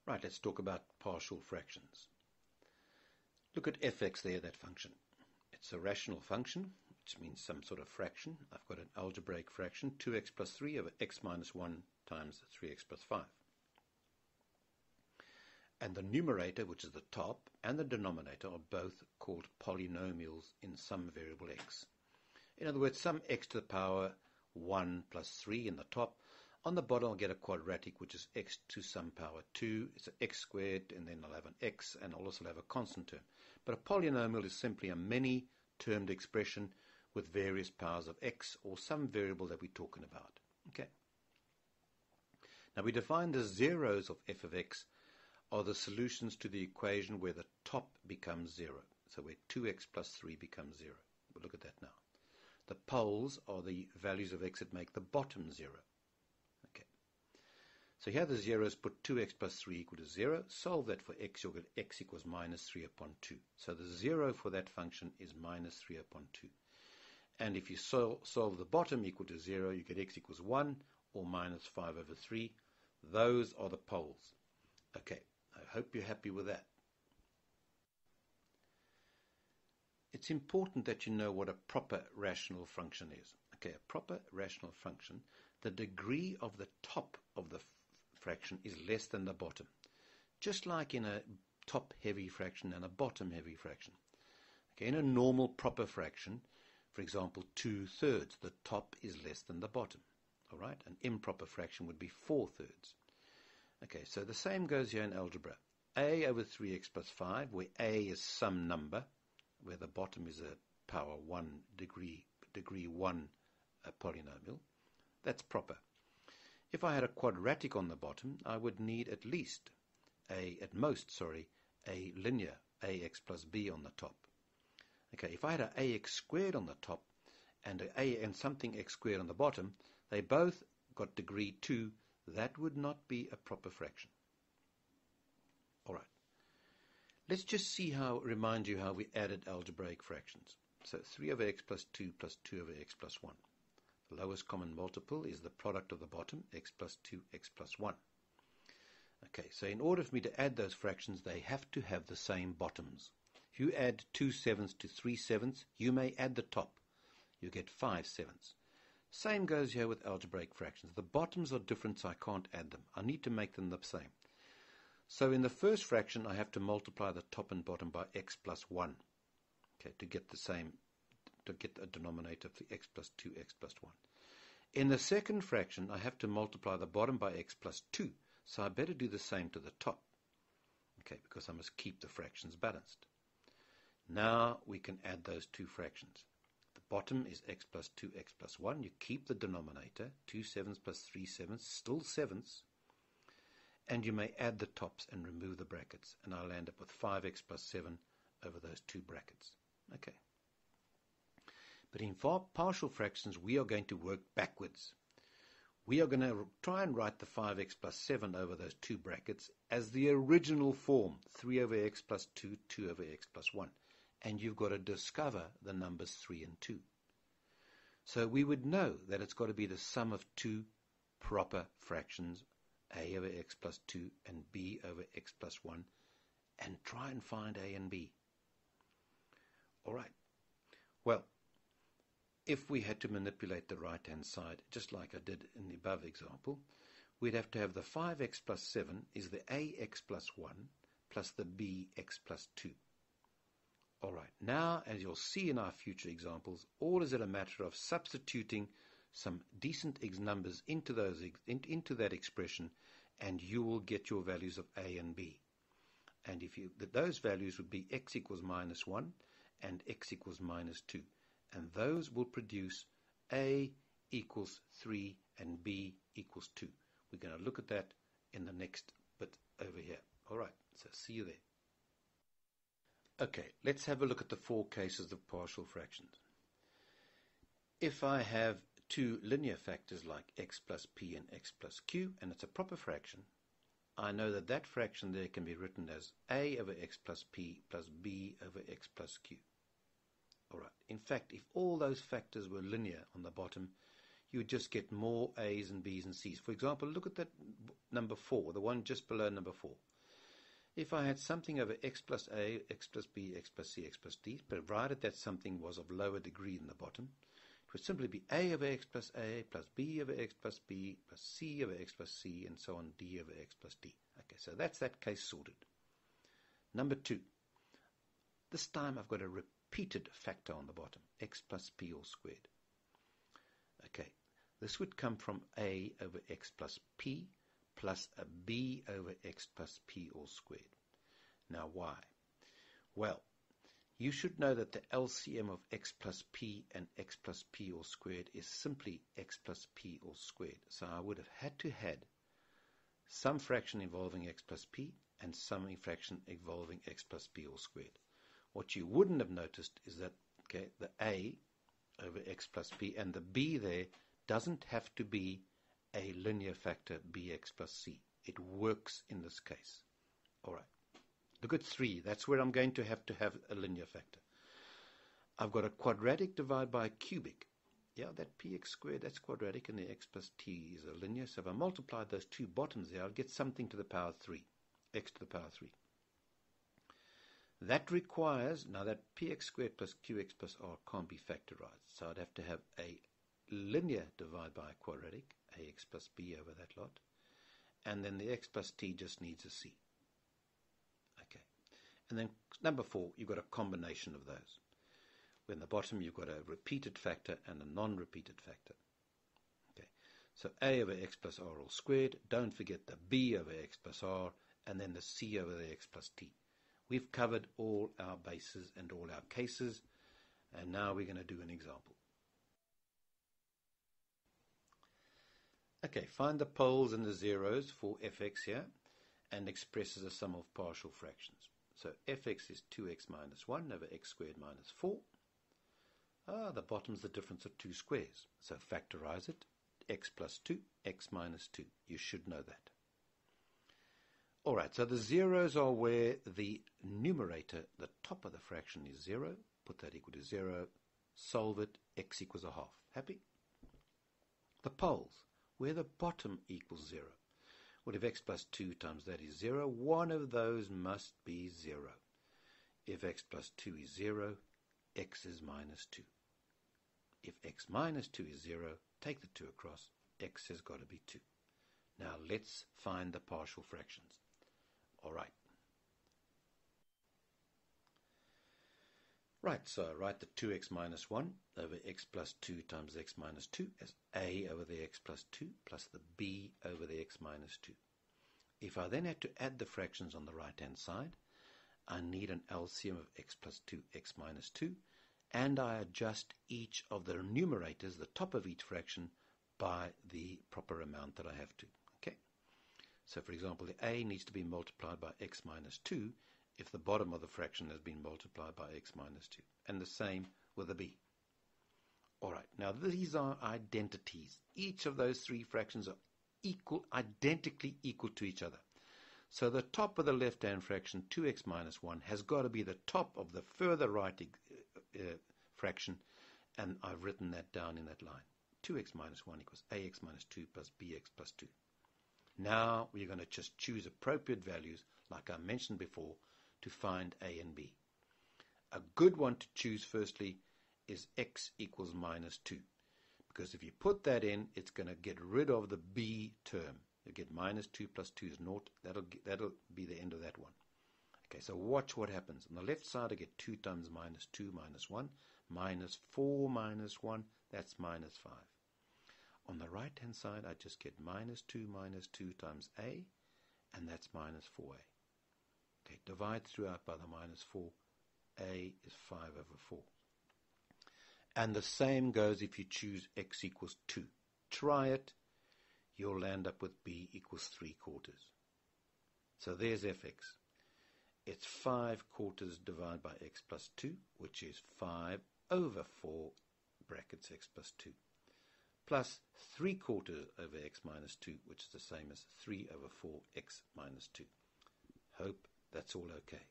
Right, let's talk about partial fractions. Look at fx there, that function. It's a rational function, which means some sort of fraction. I've got an algebraic fraction, 2x plus 3 over x minus 1 times 3x plus 5. And the numerator, which is the top, and the denominator are both called polynomials in some variable x. In other words, some x to the power 1 plus 3 in the top. On the bottom, I'll get a quadratic, which is x to some power 2. It's an x squared, and then I'll have an x, and I'll also have a constant term. But a polynomial is simply a many-termed expression with various powers of x, or some variable that we're talking about. Okay. Now, we define the zeros of f of x are the solutions to the equation where the top becomes 0. So where 2x plus 3 becomes 0. We'll look at that now. The poles are the values of x that make the bottom 0. Okay. So here the zeros put 2x plus 3 equal to 0. Solve that for x, you'll get x equals minus 3 upon 2. So the 0 for that function is minus 3 upon 2. And if you solve the bottom equal to 0, you get x equals 1 or minus 5 over 3. Those are the poles. Okay, I hope you're happy with that. It's important that you know what a proper rational function is. Okay, a proper rational function, the degree of the top of the fraction is less than the bottom. Just like in a top-heavy fraction and a bottom-heavy fraction. Okay, in a normal proper fraction, for example, 2/3, the top is less than the bottom. All right, an improper fraction would be 4/3. Okay, so the same goes here in algebra. A over 3x plus 5, where a is some number, where the bottom is a power 1 degree 1 polynomial, that's proper. If I had a quadratic on the bottom, I would need at most a linear ax plus b on the top. Okay, if I had an ax squared on the top and and something x squared on the bottom, they both got degree 2, that would not be a proper fraction. All right. Let's just remind you how we added algebraic fractions. So 3 over x plus 2 over x plus 1. The lowest common multiple is the product of the bottom, x plus 2, x plus 1. Okay, so in order for me to add those fractions, they have to have the same bottoms. If you add 2/7 to 3/7, you may add the top. You get 5/7. Same goes here with algebraic fractions. The bottoms are different, so I can't add them. I need to make them the same. So in the first fraction, I have to multiply the top and bottom by x plus 1, okay, to get a denominator of the x plus 2, x plus 1. In the second fraction, I have to multiply the bottom by x plus 2, so I better do the same to the top, okay, because I must keep the fractions balanced. Now we can add those two fractions. The bottom is x plus 2, x plus 1. You keep the denominator, 2/7 plus 3/7, still 7ths. And you may add the tops and remove the brackets, and I'll end up with 5x plus 7 over those two brackets. Okay. But in partial fractions, we are going to work backwards. We are going to try and write the 5x plus 7 over those two brackets as the original form, 3 over x plus 2, 2 over x plus 1. And you've got to discover the numbers 3 and 2. So we would know that it's got to be the sum of two proper fractions, a over x plus 2 and b over x plus 1, and try and find a and b. All right. Well, if we had to manipulate the right-hand side, just like I did in the above example, we'd have to have the 5x plus 7 is the ax plus 1 plus the bx plus 2. All right. Now, as you'll see in our future examples, all is a matter of substituting some decent numbers into that expression, and you will get your values of a and b. And those values would be x equals minus 1 and x equals minus 2. And those will produce a equals 3 and b equals 2. We're going to look at that in the next bit over here. All right, so see you there. Okay, let's have a look at the 4 cases of partial fractions. If I have two linear factors like x plus p and x plus q, and it's a proper fraction, I know that that fraction there can be written as a over x plus p plus b over x plus q. All right. In fact, if all those factors were linear on the bottom, you would just get more a's and b's and c's. For example, look at that number 4, the one just below number 4. If I had something over x plus a, x plus b, x plus c, x plus d, provided that something was of lower degree in the bottom, it would simply be a over x plus a, plus b over x plus b, plus c over x plus c, and so on, d over x plus d. Okay, so that's that case sorted. Number 2. This time I've got a repeated factor on the bottom, x plus p all squared. Okay, this would come from a over x plus p plus a b over x plus p all squared. Now why? Well, you should know that the LCM of x plus p and x plus p all squared is simply x plus p all squared. So I would have had to had some fraction involving x plus p and some fraction involving x plus p all squared. What you wouldn't have noticed is that the a over x plus p and the b there doesn't have to be a linear factor bx plus c. It works in this case. All right. Look at 3. That's where I'm going to have a linear factor. I've got a quadratic divided by a cubic. Yeah, that px squared, that's quadratic, and the x plus t is a linear. So if I multiply those two bottoms there, I'll get something to the power 3, x to the power 3. That requires, now that px squared plus qx plus r can't be factorized, so I'd have to have a linear divided by a quadratic, ax plus b over that lot, and then the x plus t just needs a c. Okay, and then number 4, you've got a combination of those. In the bottom you've got a repeated factor and a non-repeated factor. Okay, so a over x plus r all squared, don't forget the b over x plus r, and then the c over the x plus t. We've covered all our bases and all our cases, and now we're going to do an example. Okay, find the poles and the zeros for fx here and express as a sum of partial fractions. So fx is 2x minus 1 over x squared minus 4. The bottom's the difference of two squares. So factorize it. X plus 2, x minus 2. You should know that. All right, so the zeros are where the numerator, the top of the fraction, is 0. Put that equal to 0. Solve it. X equals a half. Happy? The poles, where the bottom equals 0. Well, if x plus 2 times that is 0, one of those must be 0. If x plus 2 is 0, x is minus 2. If x minus 2 is 0, take the 2 across. X has got to be 2. Now let's find the partial fractions. All right. Right, so I write the 2x minus 1 over x plus 2 times x minus 2 as a over the x plus 2 plus the b over the x minus 2. If I then had to add the fractions on the right-hand side, I need an LCM of x plus 2, x minus 2, and I adjust each of the numerators, the top of each fraction, by the proper amount that I have to. Okay. So, for example, the a needs to be multiplied by x minus 2 if the bottom of the fraction has been multiplied by x minus 2. And the same with the b. All right, now these are identities. Each of those three fractions are identically equal to each other. So the top of the left-hand fraction, 2x minus 1, has got to be the top of the further right fraction, and I've written that down in that line. 2x minus 1 equals ax minus 2 plus bx plus 2. Now we're going to just choose appropriate values, like I mentioned before, to find a and b. A good one to choose firstly is x equals minus 2, because if you put that in, it's going to get rid of the b term. You get minus 2 plus 2 is 0. That'll be the end of that one. Okay, so watch what happens. On the left side, I get 2 times minus 2 minus 1, minus 4 minus 1, that's minus 5. On the right-hand side, I just get minus 2 times a, and that's minus 4a. Okay, divide throughout by the minus 4. A is 5 over 4. And the same goes if you choose x equals 2. Try it. You'll land up with b equals 3/4. So there's fx. It's 5/4 divided by x plus 2, which is 5 over 4 brackets x plus 2, plus 3/4 over x minus 2, which is the same as 3 over 4 x minus 2. Hope that's all okay.